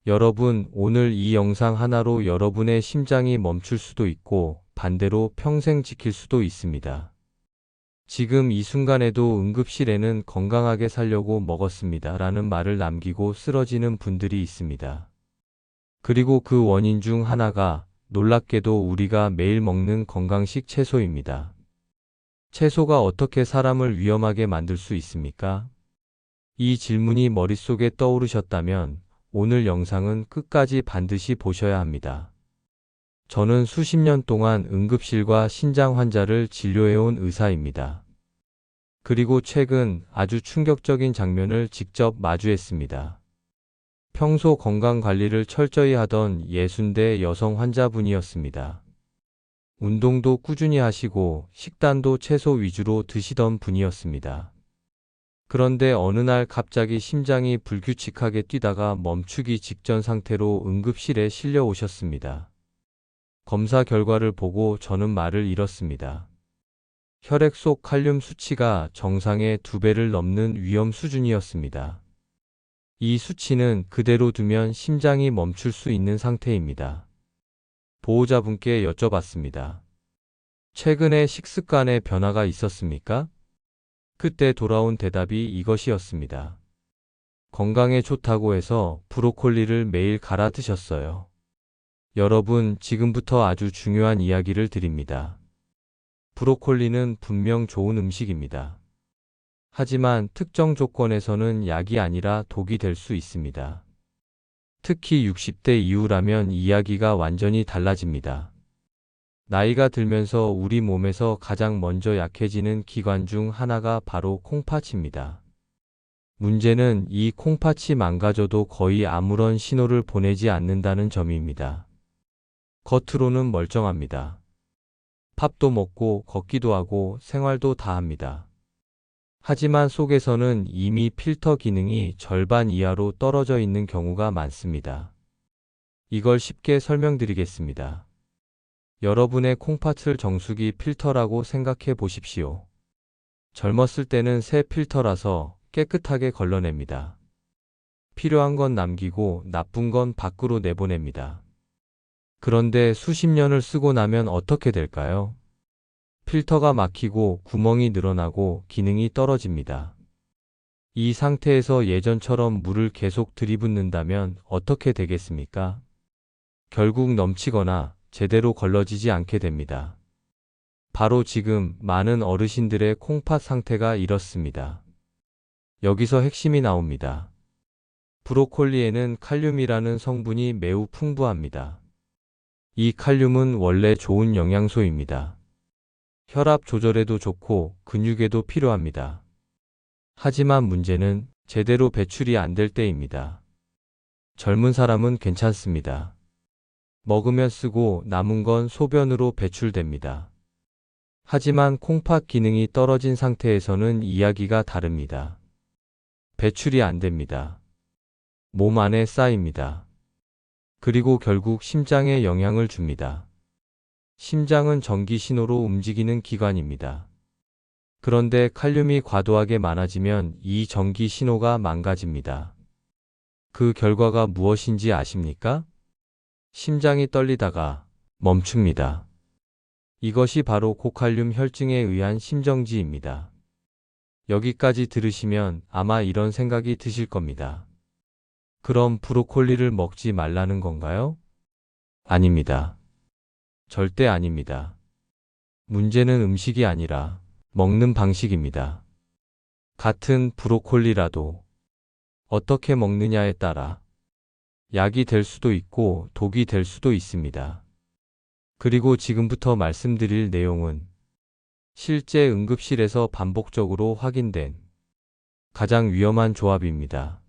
여러분, 오늘 이 영상 하나로 여러분의 심장이 멈출 수도 있고 반대로 평생 지킬 수도 있습니다. 지금 이 순간에도 응급실에는 건강하게 살려고 먹었습니다 라는 말을 남기고 쓰러지는 분들이 있습니다. 그리고 그 원인 중 하나가 놀랍게도 우리가 매일 먹는 건강식 채소입니다. 채소가 어떻게 사람을 위험하게 만들 수 있습니까? 이 질문이 머릿속에 떠오르셨다면 오늘 영상은 끝까지 반드시 보셔야 합니다. 저는 수십 년 동안 응급실과 신장 환자를 진료해온 의사입니다. 그리고 최근 아주 충격적인 장면을 직접 마주했습니다. 평소 건강 관리를 철저히 하던 60대 여성 환자분이었습니다. 운동도 꾸준히 하시고 식단도 채소 위주로 드시던 분이었습니다. 그런데 어느 날 갑자기 심장이 불규칙하게 뛰다가 멈추기 직전 상태로 응급실에 실려 오셨습니다. 검사 결과를 보고 저는 말을 잃었습니다. 혈액 속 칼륨 수치가 정상의 2배를 넘는 위험 수준이었습니다. 이 수치는 그대로 두면 심장이 멈출 수 있는 상태입니다. 보호자분께 여쭤봤습니다. 최근에 식습관에 변화가 있었습니까? 그때 돌아온 대답이 이것이었습니다. 건강에 좋다고 해서 브로콜리를 매일 갈아 드셨어요. 여러분, 지금부터 아주 중요한 이야기를 드립니다. 브로콜리는 분명 좋은 음식입니다. 하지만 특정 조건에서는 약이 아니라 독이 될 수 있습니다. 특히 60대 이후라면 이야기가 완전히 달라집니다. 나이가 들면서 우리 몸에서 가장 먼저 약해지는 기관 중 하나가 바로 콩팥입니다. 문제는 이 콩팥이 망가져도 거의 아무런 신호를 보내지 않는다는 점입니다. 겉으로는 멀쩡합니다. 밥도 먹고 걷기도 하고 생활도 다 합니다. 하지만 속에서는 이미 필터 기능이 절반 이하로 떨어져 있는 경우가 많습니다. 이걸 쉽게 설명드리겠습니다. 여러분의 콩팥을 정수기 필터라고 생각해 보십시오. 젊었을 때는 새 필터라서 깨끗하게 걸러냅니다. 필요한 건 남기고 나쁜 건 밖으로 내보냅니다. 그런데 수십 년을 쓰고 나면 어떻게 될까요? 필터가 막히고 구멍이 늘어나고 기능이 떨어집니다. 이 상태에서 예전처럼 물을 계속 들이붓는다면 어떻게 되겠습니까? 결국 넘치거나 제대로 걸러지지 않게 됩니다. 바로 지금 많은 어르신들의 콩팥 상태가 이렇습니다. 여기서 핵심이 나옵니다. 브로콜리에는 칼륨이라는 성분이 매우 풍부합니다. 이 칼륨은 원래 좋은 영양소입니다. 혈압 조절에도 좋고 근육에도 필요합니다. 하지만 문제는 제대로 배출이 안 될 때입니다. 젊은 사람은 괜찮습니다. 먹으면 쓰고 남은 건 소변으로 배출됩니다. 하지만 콩팥 기능이 떨어진 상태에서는 이야기가 다릅니다. 배출이 안 됩니다. 몸 안에 쌓입니다. 그리고 결국 심장에 영향을 줍니다. 심장은 전기 신호로 움직이는 기관입니다. 그런데 칼륨이 과도하게 많아지면 이 전기 신호가 망가집니다. 그 결과가 무엇인지 아십니까? 심장이 떨리다가 멈춥니다. 이것이 바로 고칼륨 혈증에 의한 심정지입니다. 여기까지 들으시면 아마 이런 생각이 드실 겁니다. 그럼 브로콜리를 먹지 말라는 건가요? 아닙니다. 절대 아닙니다. 문제는 음식이 아니라 먹는 방식입니다. 같은 브로콜리라도 어떻게 먹느냐에 따라 약이 될 수도 있고 독이 될 수도 있습니다. 그리고 지금부터 말씀드릴 내용은 실제 응급실에서 반복적으로 확인된 가장 위험한 조합입니다.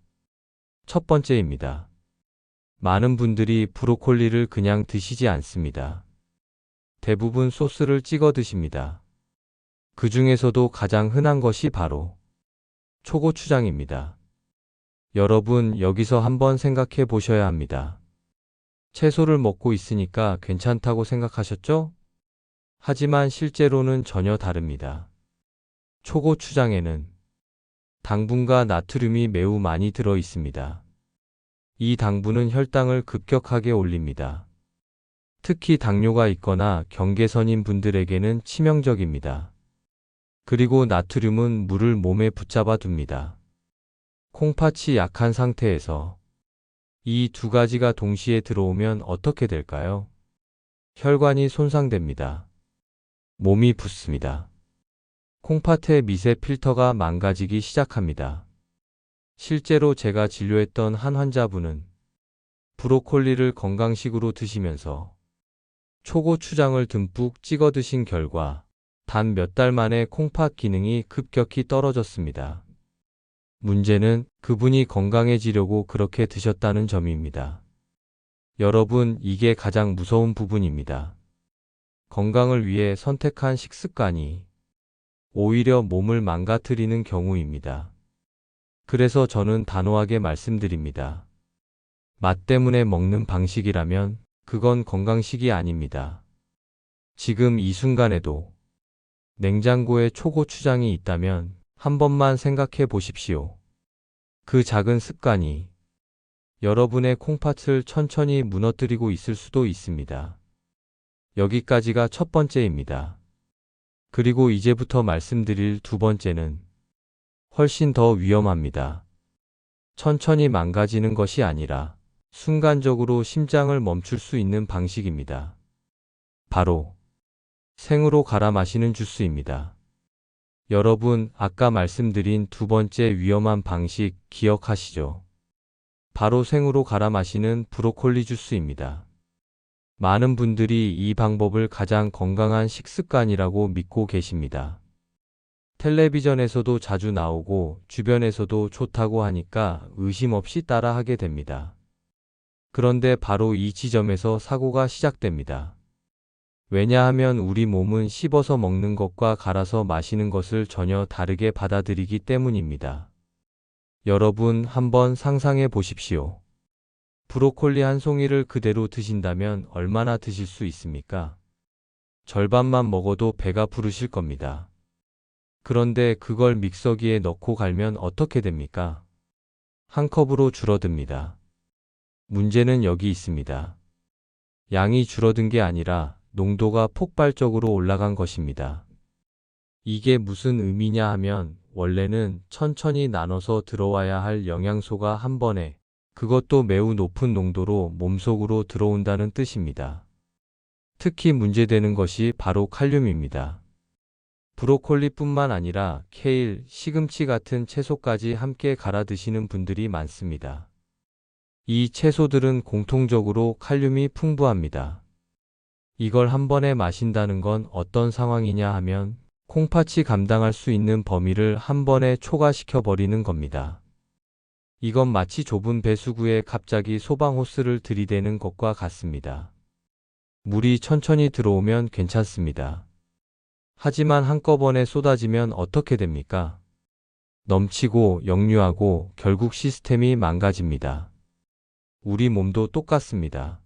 첫 번째입니다. 많은 분들이 브로콜리를 그냥 드시지 않습니다. 대부분 소스를 찍어 드십니다. 그 중에서도 가장 흔한 것이 바로 초고추장입니다. 여러분, 여기서 한번 생각해 보셔야 합니다. 채소를 먹고 있으니까 괜찮다고 생각하셨죠? 하지만 실제로는 전혀 다릅니다. 초고추장에는 당분과 나트륨이 매우 많이 들어 있습니다. 이 당분은 혈당을 급격하게 올립니다. 특히 당뇨가 있거나 경계선인 분들에게는 치명적입니다. 그리고 나트륨은 물을 몸에 붙잡아 둡니다. 콩팥이 약한 상태에서 이 두 가지가 동시에 들어오면 어떻게 될까요? 혈관이 손상됩니다. 몸이 붓습니다. 콩팥의 미세 필터가 망가지기 시작합니다. 실제로 제가 진료했던 한 환자분은 브로콜리를 건강식으로 드시면서 초고추장을 듬뿍 찍어 드신 결과 단 몇 달 만에 콩팥 기능이 급격히 떨어졌습니다. 문제는 그분이 건강해지려고 그렇게 드셨다는 점입니다. 여러분, 이게 가장 무서운 부분입니다. 건강을 위해 선택한 식습관이 오히려 몸을 망가뜨리는 경우입니다. 그래서 저는 단호하게 말씀드립니다. 맛 때문에 먹는 방식이라면 그건 건강식이 아닙니다. 지금 이 순간에도 냉장고에 초고추장이 있다면 한 번만 생각해 보십시오. 그 작은 습관이 여러분의 콩팥을 천천히 무너뜨리고 있을 수도 있습니다. 여기까지가 첫 번째입니다. 그리고 이제부터 말씀드릴 두 번째는 훨씬 더 위험합니다. 천천히 망가지는 것이 아니라 순간적으로 심장을 멈출 수 있는 방식입니다. 바로 생으로 갈아 마시는 주스입니다. 여러분, 아까 말씀드린 두 번째 위험한 방식 기억하시죠? 바로 생으로 갈아 마시는 브로콜리 주스입니다. 많은 분들이 이 방법을 가장 건강한 식습관이라고 믿고 계십니다. 텔레비전에서도 자주 나오고 주변에서도 좋다고 하니까 의심 없이 따라하게 됩니다. 그런데 바로 이 지점에서 사고가 시작됩니다. 왜냐하면 우리 몸은 씹어서 먹는 것과 갈아서 마시는 것을 전혀 다르게 받아들이기 때문입니다. 여러분, 한번 상상해 보십시오. 브로콜리 한 송이를 그대로 드신다면 얼마나 드실 수 있습니까? 절반만 먹어도 배가 부르실 겁니다. 그런데 그걸 믹서기에 넣고 갈면 어떻게 됩니까? 한 컵으로 줄어듭니다. 문제는 여기 있습니다. 양이 줄어든 게 아니라 농도가 폭발적으로 올라간 것입니다. 이게 무슨 의미냐 하면 원래는 천천히 나눠서 들어와야 할 영양소가 한 번에, 그것도 매우 높은 농도로 몸속으로 들어온다는 뜻입니다. 특히 문제되는 것이 바로 칼륨입니다. 브로콜리뿐만 아니라 케일, 시금치 같은 채소까지 함께 갈아 드시는 분들이 많습니다. 이 채소들은 공통적으로 칼륨이 풍부합니다. 이걸 한 번에 마신다는 건 어떤 상황이냐 하면 콩팥이 감당할 수 있는 범위를 한 번에 초과시켜 버리는 겁니다. 이건 마치 좁은 배수구에 갑자기 소방호스를 들이대는 것과 같습니다. 물이 천천히 들어오면 괜찮습니다. 하지만 한꺼번에 쏟아지면 어떻게 됩니까? 넘치고 역류하고 결국 시스템이 망가집니다. 우리 몸도 똑같습니다.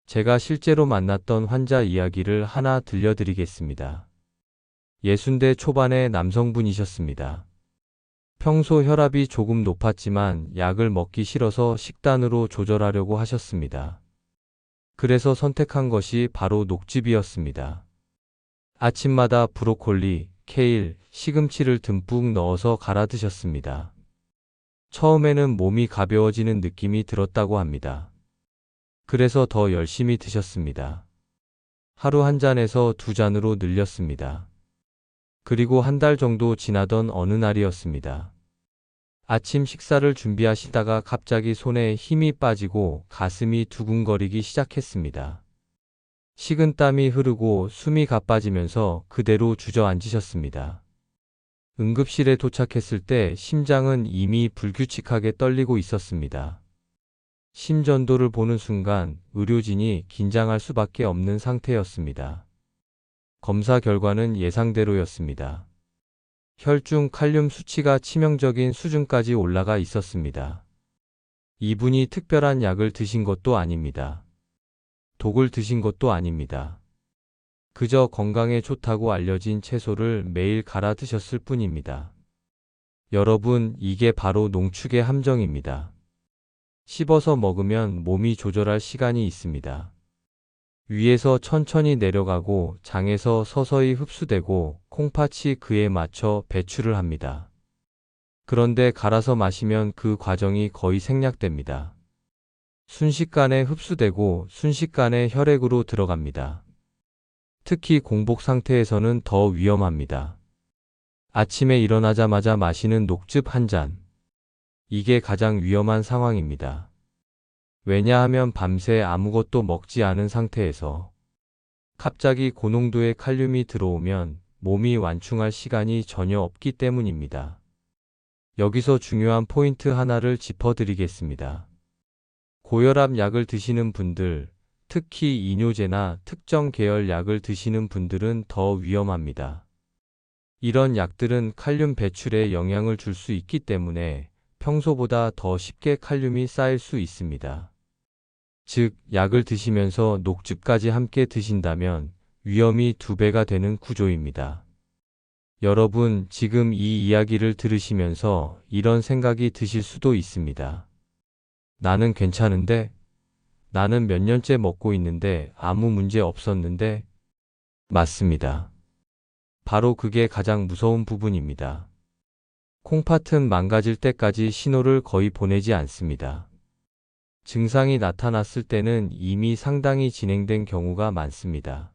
제가 실제로 만났던 환자 이야기를 하나 들려드리겠습니다. 60대 초반의 남성분이셨습니다. 평소 혈압이 조금 높았지만 약을 먹기 싫어서 식단으로 조절하려고 하셨습니다. 그래서 선택한 것이 바로 녹즙이었습니다. 아침마다 브로콜리, 케일, 시금치를 듬뿍 넣어서 갈아 드셨습니다. 처음에는 몸이 가벼워지는 느낌이 들었다고 합니다. 그래서 더 열심히 드셨습니다. 하루 한 잔에서 두 잔으로 늘렸습니다. 그리고 한 달 정도 지나던 어느 날이었습니다. 아침 식사를 준비하시다가 갑자기 손에 힘이 빠지고 가슴이 두근거리기 시작했습니다. 식은땀이 흐르고 숨이 가빠지면서 그대로 주저앉으셨습니다. 응급실에 도착했을 때 심장은 이미 불규칙하게 떨리고 있었습니다. 심전도를 보는 순간 의료진이 긴장할 수밖에 없는 상태였습니다. 검사 결과는 예상대로였습니다. 혈중 칼륨 수치가 치명적인 수준까지 올라가 있었습니다. 이분이 특별한 약을 드신 것도 아닙니다. 독을 드신 것도 아닙니다. 그저 건강에 좋다고 알려진 채소를 매일 갈아 드셨을 뿐입니다. 여러분, 이게 바로 농축의 함정입니다. 씹어서 먹으면 몸이 조절할 시간이 있습니다. 위에서 천천히 내려가고 장에서 서서히 흡수되고 콩팥이 그에 맞춰 배출을 합니다. 그런데 갈아서 마시면 그 과정이 거의 생략됩니다. 순식간에 흡수되고 순식간에 혈액으로 들어갑니다. 특히 공복 상태에서는 더 위험합니다. 아침에 일어나자마자 마시는 녹즙 한 잔. 이게 가장 위험한 상황입니다. 왜냐하면 밤새 아무것도 먹지 않은 상태에서 갑자기 고농도의 칼륨이 들어오면 몸이 완충할 시간이 전혀 없기 때문입니다. 여기서 중요한 포인트 하나를 짚어드리겠습니다. 고혈압 약을 드시는 분들, 특히 이뇨제나 특정 계열 약을 드시는 분들은 더 위험합니다. 이런 약들은 칼륨 배출에 영향을 줄 수 있기 때문에 평소보다 더 쉽게 칼륨이 쌓일 수 있습니다. 즉, 약을 드시면서 녹즙까지 함께 드신다면 위험이 2배가 되는 구조입니다. 여러분, 지금 이 이야기를 들으시면서 이런 생각이 드실 수도 있습니다. 나는 괜찮은데? 나는 몇 년째 먹고 있는데 아무 문제 없었는데? 맞습니다. 바로 그게 가장 무서운 부분입니다. 콩팥은 망가질 때까지 신호를 거의 보내지 않습니다. 증상이 나타났을 때는 이미 상당히 진행된 경우가 많습니다.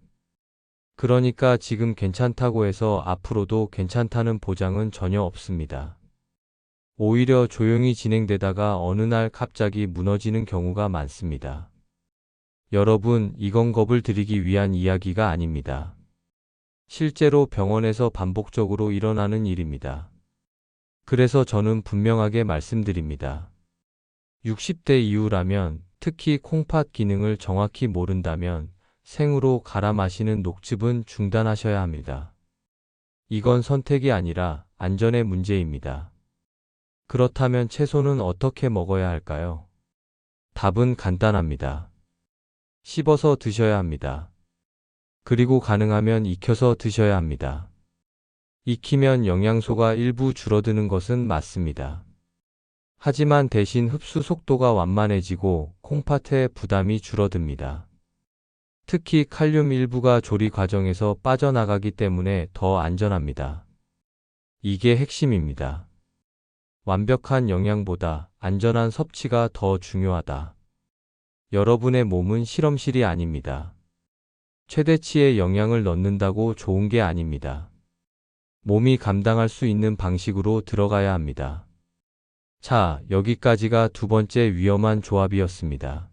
그러니까 지금 괜찮다고 해서 앞으로도 괜찮다는 보장은 전혀 없습니다. 오히려 조용히 진행되다가 어느 날 갑자기 무너지는 경우가 많습니다. 여러분, 이건 겁을 드리기 위한 이야기가 아닙니다. 실제로 병원에서 반복적으로 일어나는 일입니다. 그래서 저는 분명하게 말씀드립니다. 60대 이후라면, 특히 콩팥 기능을 정확히 모른다면 생으로 갈아 마시는 녹즙은 중단하셔야 합니다. 이건 선택이 아니라 안전의 문제입니다. 그렇다면 채소는 어떻게 먹어야 할까요? 답은 간단합니다. 씹어서 드셔야 합니다. 그리고 가능하면 익혀서 드셔야 합니다. 익히면 영양소가 일부 줄어드는 것은 맞습니다. 하지만 대신 흡수 속도가 완만해지고 콩팥의 부담이 줄어듭니다. 특히 칼륨 일부가 조리 과정에서 빠져나가기 때문에 더 안전합니다. 이게 핵심입니다. 완벽한 영양보다 안전한 섭취가 더 중요하다. 여러분의 몸은 실험실이 아닙니다. 최대치의 영양을 넣는다고 좋은 게 아닙니다. 몸이 감당할 수 있는 방식으로 들어가야 합니다. 자, 여기까지가 2번째 위험한 조합이었습니다.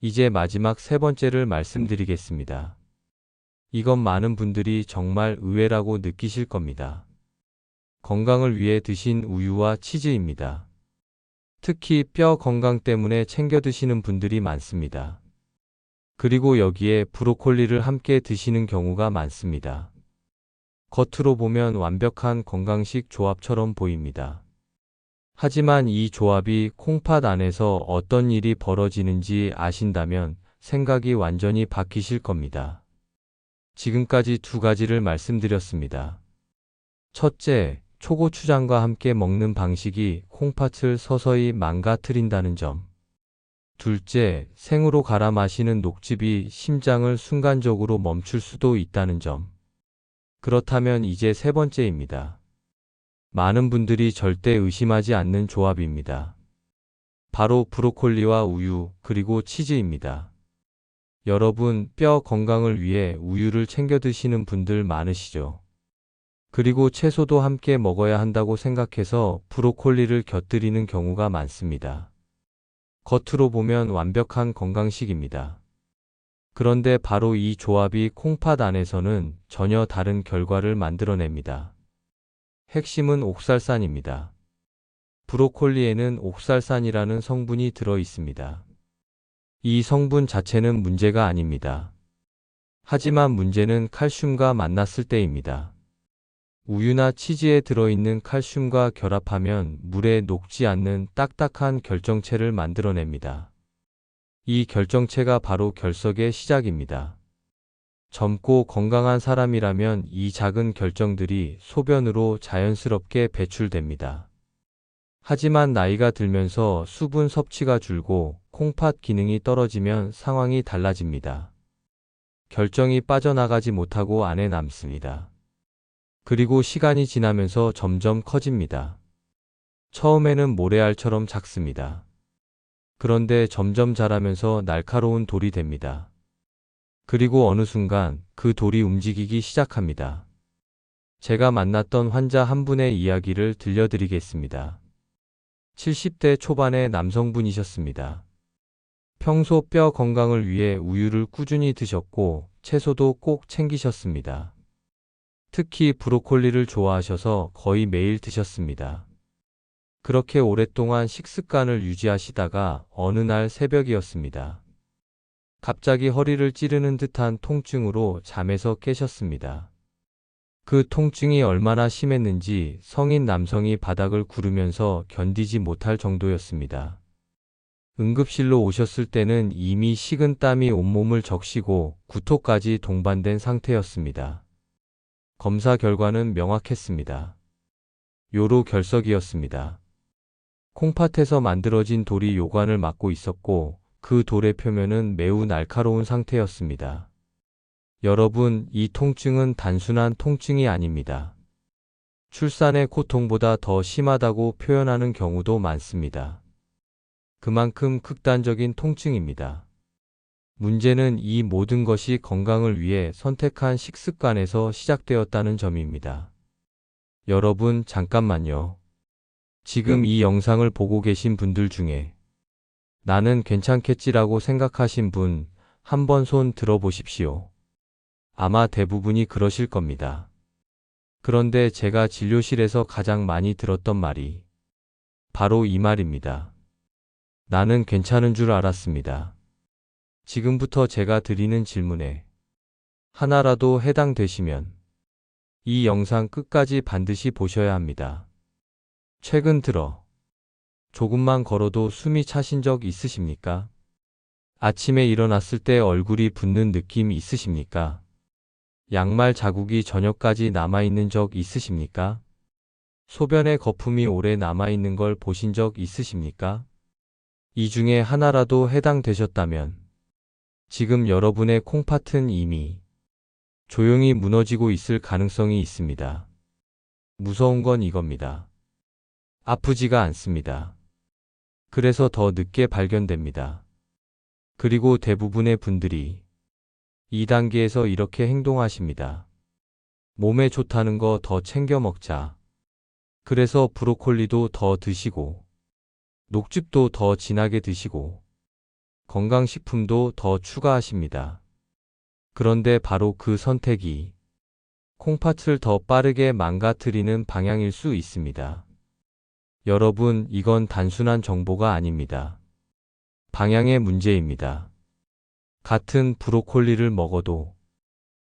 이제 마지막 3번째를 말씀드리겠습니다. 이건 많은 분들이 정말 의외라고 느끼실 겁니다. 건강을 위해 드신 우유와 치즈입니다. 특히 뼈 건강 때문에 챙겨 드시는 분들이 많습니다. 그리고 여기에 브로콜리를 함께 드시는 경우가 많습니다. 겉으로 보면 완벽한 건강식 조합처럼 보입니다. 하지만 이 조합이 콩팥 안에서 어떤 일이 벌어지는지 아신다면 생각이 완전히 바뀌실 겁니다. 지금까지 2가지를 말씀드렸습니다. 첫째, 초고추장과 함께 먹는 방식이 콩팥을 서서히 망가뜨린다는 점. 둘째, 생으로 갈아 마시는 녹즙이 심장을 순간적으로 멈출 수도 있다는 점. 그렇다면 이제 3번째입니다. 많은 분들이 절대 의심하지 않는 조합입니다. 바로 브로콜리와 우유, 그리고 치즈입니다. 여러분, 뼈 건강을 위해 우유를 챙겨 드시는 분들 많으시죠? 그리고 채소도 함께 먹어야 한다고 생각해서 브로콜리를 곁들이는 경우가 많습니다. 겉으로 보면 완벽한 건강식입니다. 그런데 바로 이 조합이 콩팥 안에서는 전혀 다른 결과를 만들어냅니다. 핵심은 옥살산입니다. 브로콜리에는 옥살산이라는 성분이 들어 있습니다. 이 성분 자체는 문제가 아닙니다. 하지만 문제는 칼슘과 만났을 때입니다. 우유나 치즈에 들어있는 칼슘과 결합하면 물에 녹지 않는 딱딱한 결정체를 만들어냅니다. 이 결정체가 바로 결석의 시작입니다. 젊고 건강한 사람이라면 이 작은 결정들이 소변으로 자연스럽게 배출됩니다. 하지만 나이가 들면서 수분 섭취가 줄고 콩팥 기능이 떨어지면 상황이 달라집니다. 결정이 빠져나가지 못하고 안에 남습니다. 그리고 시간이 지나면서 점점 커집니다. 처음에는 모래알처럼 작습니다. 그런데 점점 자라면서 날카로운 돌이 됩니다. 그리고 어느 순간 그 돌이 움직이기 시작합니다. 제가 만났던 환자 한 분의 이야기를 들려드리겠습니다. 70대 초반의 남성분이셨습니다. 평소 뼈 건강을 위해 우유를 꾸준히 드셨고 채소도 꼭 챙기셨습니다. 특히 브로콜리를 좋아하셔서 거의 매일 드셨습니다. 그렇게 오랫동안 식습관을 유지하시다가 어느 날 새벽이었습니다. 갑자기 허리를 찌르는 듯한 통증으로 잠에서 깨셨습니다. 그 통증이 얼마나 심했는지 성인 남성이 바닥을 구르면서 견디지 못할 정도였습니다. 응급실로 오셨을 때는 이미 식은 땀이 온몸을 적시고 구토까지 동반된 상태였습니다. 검사 결과는 명확했습니다. 요로결석이었습니다. 콩팥에서 만들어진 돌이 요관을 막고 있었고 그 돌의 표면은 매우 날카로운 상태였습니다. 여러분, 이 통증은 단순한 통증이 아닙니다. 출산의 고통보다 더 심하다고 표현하는 경우도 많습니다. 그만큼 극단적인 통증입니다. 문제는 이 모든 것이 건강을 위해 선택한 식습관에서 시작되었다는 점입니다. 여러분, 잠깐만요. 지금 이 영상을 보고 계신 분들 중에 나는 괜찮겠지라고 생각하신 분, 한번 손 들어보십시오. 아마 대부분이 그러실 겁니다. 그런데 제가 진료실에서 가장 많이 들었던 말이 바로 이 말입니다. 나는 괜찮은 줄 알았습니다. 지금부터 제가 드리는 질문에 하나라도 해당되시면 이 영상 끝까지 반드시 보셔야 합니다. 최근 들어 조금만 걸어도 숨이 차신 적 있으십니까? 아침에 일어났을 때 얼굴이 붓는 느낌 있으십니까? 양말 자국이 저녁까지 남아있는 적 있으십니까? 소변에 거품이 오래 남아있는 걸 보신 적 있으십니까? 이 중에 하나라도 해당되셨다면 지금 여러분의 콩팥은 이미 조용히 무너지고 있을 가능성이 있습니다. 무서운 건 이겁니다. 아프지가 않습니다. 그래서 더 늦게 발견됩니다. 그리고 대부분의 분들이 2단계에서 이렇게 행동하십니다. 몸에 좋다는 거 더 챙겨 먹자. 그래서 브로콜리도 더 드시고, 녹즙도 더 진하게 드시고, 건강식품도 더 추가하십니다. 그런데 바로 그 선택이 콩팥을 더 빠르게 망가뜨리는 방향일 수 있습니다. 여러분, 이건 단순한 정보가 아닙니다. 방향의 문제입니다. 같은 브로콜리를 먹어도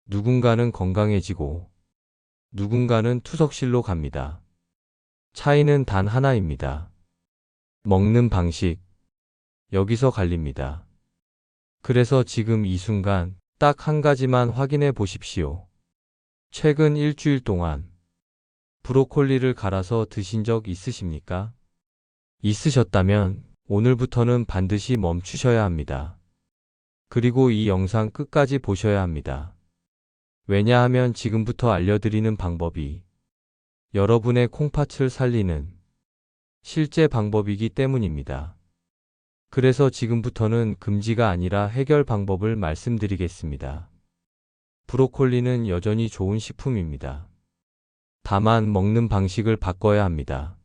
누군가는 건강해지고 누군가는 투석실로 갑니다. 차이는 단 하나입니다. 먹는 방식. 여기서 갈립니다. 그래서 지금 이 순간 딱 한 가지만 확인해 보십시오. 최근 일주일 동안 브로콜리를 갈아서 드신 적 있으십니까? 있으셨다면 오늘부터는 반드시 멈추셔야 합니다. 그리고 이 영상 끝까지 보셔야 합니다. 왜냐하면 지금부터 알려드리는 방법이 여러분의 콩팥을 살리는 실제 방법이기 때문입니다. 그래서 지금부터는 금지가 아니라 해결 방법을 말씀드리겠습니다. 브로콜리는 여전히 좋은 식품입니다. 다만 먹는 방식을 바꿔야 합니다.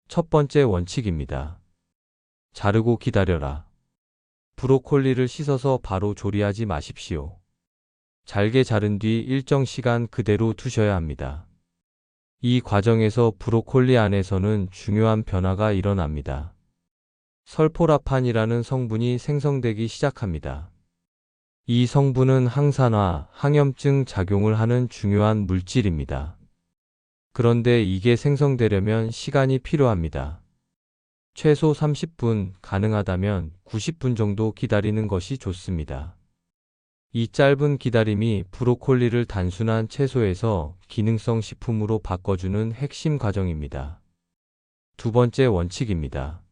첫 번째 원칙입니다. 자르고 기다려라. 브로콜리를 씻어서 바로 조리하지 마십시오. 잘게 자른 뒤 일정 시간 그대로 두셔야 합니다. 이 과정에서 브로콜리 안에서는 중요한 변화가 일어납니다. 설포라판이라는 성분이 생성되기 시작합니다. 이 성분은 항산화, 항염증 작용을 하는 중요한 물질입니다. 그런데 이게 생성되려면 시간이 필요합니다. 최소 30분, 가능하다면 90분 정도 기다리는 것이 좋습니다. 이 짧은 기다림이 브로콜리를 단순한 채소에서 기능성 식품으로 바꿔주는 핵심 과정입니다. 두 번째 원칙입니다.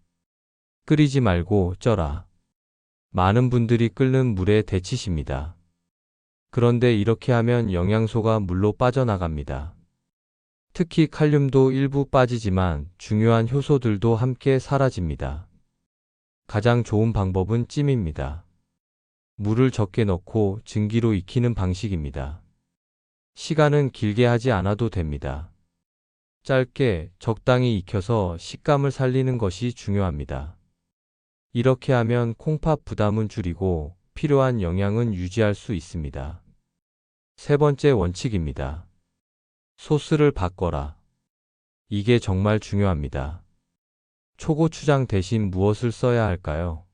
끓이지 말고 쪄라. 많은 분들이 끓는 물에 데치십니다. 그런데 이렇게 하면 영양소가 물로 빠져나갑니다. 특히 칼륨도 일부 빠지지만 중요한 효소들도 함께 사라집니다. 가장 좋은 방법은 찜입니다. 물을 적게 넣고 증기로 익히는 방식입니다. 시간은 길게 하지 않아도 됩니다. 짧게 적당히 익혀서 식감을 살리는 것이 중요합니다. 이렇게 하면 콩팥 부담은 줄이고 필요한 영양은 유지할 수 있습니다. 세 번째 원칙입니다. 소스를 바꿔라. 이게 정말 중요합니다. 초고추장 대신 무엇을 써야 할까요?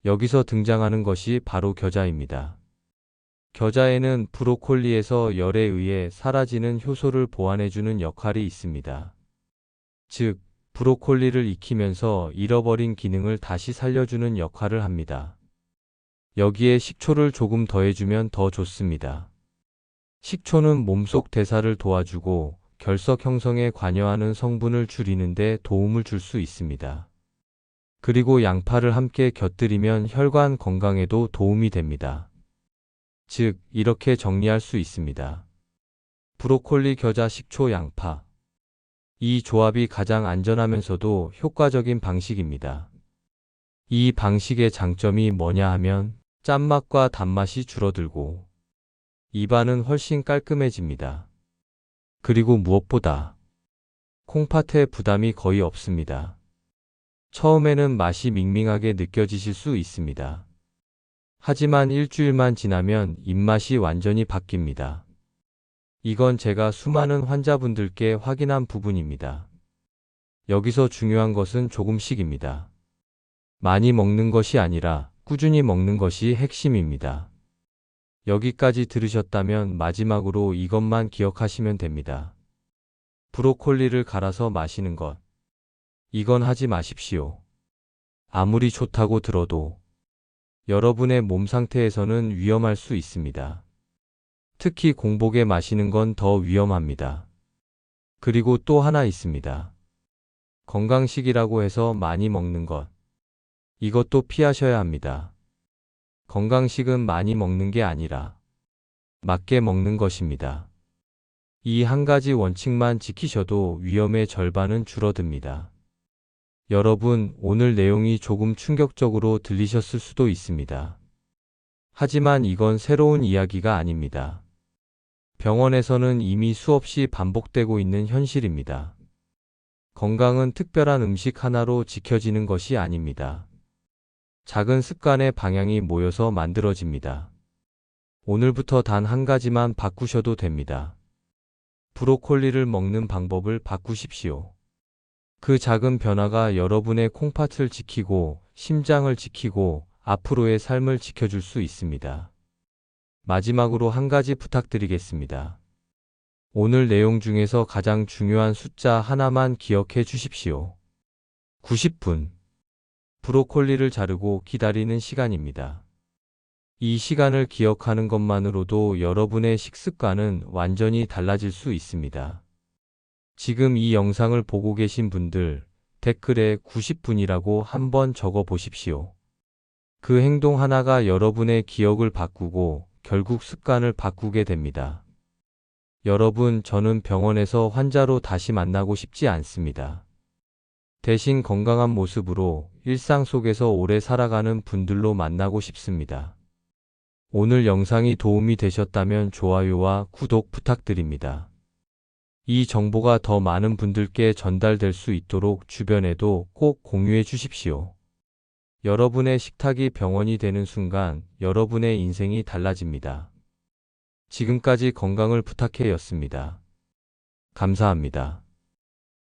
여기서 등장하는 것이 바로 겨자입니다. 겨자에는 브로콜리에서 열에 의해 사라지는 효소를 보완해주는 역할이 있습니다. 즉, 브로콜리를 익히면서 잃어버린 기능을 다시 살려주는 역할을 합니다. 여기에 식초를 조금 더해주면 더 좋습니다. 식초는 몸속 대사를 도와주고 결석 형성에 관여하는 성분을 줄이는 데 도움을 줄 수 있습니다. 그리고 양파를 함께 곁들이면 혈관 건강에도 도움이 됩니다. 즉, 이렇게 정리할 수 있습니다. 브로콜리, 겨자, 식초, 양파. 이 조합이 가장 안전하면서도 효과적인 방식입니다. 이 방식의 장점이 뭐냐 하면 짠맛과 단맛이 줄어들고 입안은 훨씬 깔끔해집니다. 그리고 무엇보다 콩팥에 부담이 거의 없습니다. 처음에는 맛이 밍밍하게 느껴지실 수 있습니다. 하지만 일주일만 지나면 입맛이 완전히 바뀝니다. 이건 제가 수많은 환자분들께 확인한 부분입니다. 여기서 중요한 것은 조금씩입니다. 많이 먹는 것이 아니라 꾸준히 먹는 것이 핵심입니다. 여기까지 들으셨다면 마지막으로 이것만 기억하시면 됩니다. 브로콜리를 갈아서 마시는 것. 이건 하지 마십시오. 아무리 좋다고 들어도 여러분의 몸 상태에서는 위험할 수 있습니다. 특히 공복에 마시는 건 더 위험합니다. 그리고 또 하나 있습니다. 건강식이라고 해서 많이 먹는 것. 이것도 피하셔야 합니다. 건강식은 많이 먹는 게 아니라 맞게 먹는 것입니다. 이 한 가지 원칙만 지키셔도 위험의 절반은 줄어듭니다. 여러분, 오늘 내용이 조금 충격적으로 들리셨을 수도 있습니다. 하지만 이건 새로운 이야기가 아닙니다. 병원에서는 이미 수없이 반복되고 있는 현실입니다. 건강은 특별한 음식 하나로 지켜지는 것이 아닙니다. 작은 습관의 방향이 모여서 만들어집니다. 오늘부터 단 한 가지만 바꾸셔도 됩니다. 브로콜리를 먹는 방법을 바꾸십시오. 그 작은 변화가 여러분의 콩팥을 지키고 심장을 지키고 앞으로의 삶을 지켜줄 수 있습니다. 마지막으로 한 가지 부탁드리겠습니다. 오늘 내용 중에서 가장 중요한 숫자 하나만 기억해 주십시오. 90분. 브로콜리를 자르고 기다리는 시간입니다. 이 시간을 기억하는 것만으로도 여러분의 식습관은 완전히 달라질 수 있습니다. 지금 이 영상을 보고 계신 분들, 댓글에 90분이라고 한번 적어 보십시오. 그 행동 하나가 여러분의 기억을 바꾸고 결국 습관을 바꾸게 됩니다. 여러분, 저는 병원에서 환자로 다시 만나고 싶지 않습니다. 대신 건강한 모습으로 일상 속에서 오래 살아가는 분들로 만나고 싶습니다. 오늘 영상이 도움이 되셨다면 좋아요와 구독 부탁드립니다. 이 정보가 더 많은 분들께 전달될 수 있도록 주변에도 꼭 공유해 주십시오. 여러분의 식탁이 병원이 되는 순간 여러분의 인생이 달라집니다. 지금까지 건강을 부탁해였습니다. 감사합니다.